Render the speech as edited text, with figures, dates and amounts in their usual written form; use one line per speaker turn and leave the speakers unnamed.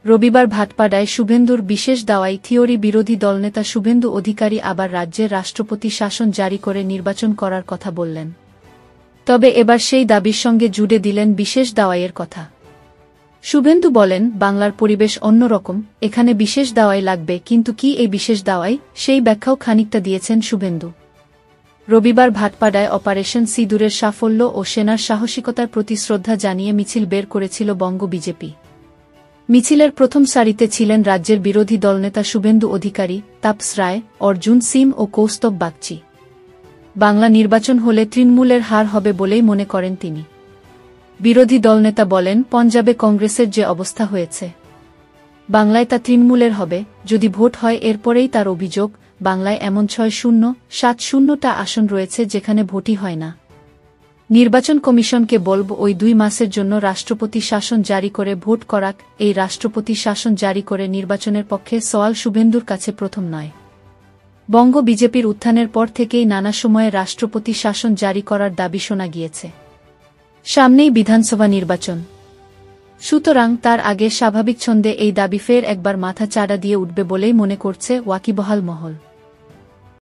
রবিবার ভাটপাড়ায় শুভেন্দুর বিশেষ দাওয়াই থিওরি বিরোধী দলনেতা শুভেন্দু অধিকারী আবার রাজ্যের রাষ্ট্রপতি শাসন জারি করে নির্বাচন করার কথা বললেন। তবে এবার সেই দাবির সঙ্গে জুড়ে দিলেন বিশেষ দাওয়াইয়ের কথা। শুভেন্দু বলেন, বাংলার পরিবেশ অন্যরকম, এখানে বিশেষ দাওয়াই লাগবে, কিন্তু কি এই বিশেষ দাওয়াই, সেই ব্যাখ্যাও খানিকটা দিয়েছেন শুভেন্দু। রবিবার ভাটপাড়ায় অপারেশন সিঁদুরের সাফল্য ও সেনার সাহসিকতার প্রতি শ্রদ্ধা জানিয়ে মিছিল বের করেছিল বঙ্গ বিজেপি। মিছিলের প্রথম সারিতে ছিলেন রাজ্যের বিরোধী দলনেতা শুভেন্দু অধিকারী, তাপস রায়, অর্জুন সিম ও কৌস্তব বাগচি। বাংলা নির্বাচন হলে তৃণমূলের হার হবে বলেই মনে করেন তিনি। বিরোধী দলনেতা বলেন, পঞ্জাবে কংগ্রেসের যে অবস্থা হয়েছে, বাংলায় তা তৃণমূলের হবে যদি ভোট হয়। এরপরেই তার অভিযোগ, বাংলায় এমন 6-0-7-0টা আসন রয়েছে যেখানে ভোটই হয় না। নির্বাচন কমিশনকে বলব ওই 2 মাসের জন্য রাষ্ট্রপতি শাসন জারি করে ভোট করাক। এই রাষ্ট্রপতি শাসন জারি করে নির্বাচনের পক্ষে সওয়াল শুভেন্দুর কাছে প্রথম নয়। বঙ্গ বিজেপির উত্থানের পর থেকেই নানা সময়ে রাষ্ট্রপতি শাসন জারি করার দাবি শোনা গিয়েছে। সামনেই বিধানসভা নির্বাচন, সুতরাং তার আগে স্বাভাবিক ছন্দে এই দাবি ফের একবার মাথা চাড়া দিয়ে উঠবে বলেই মনে করছে ওয়াকিবহাল মহল।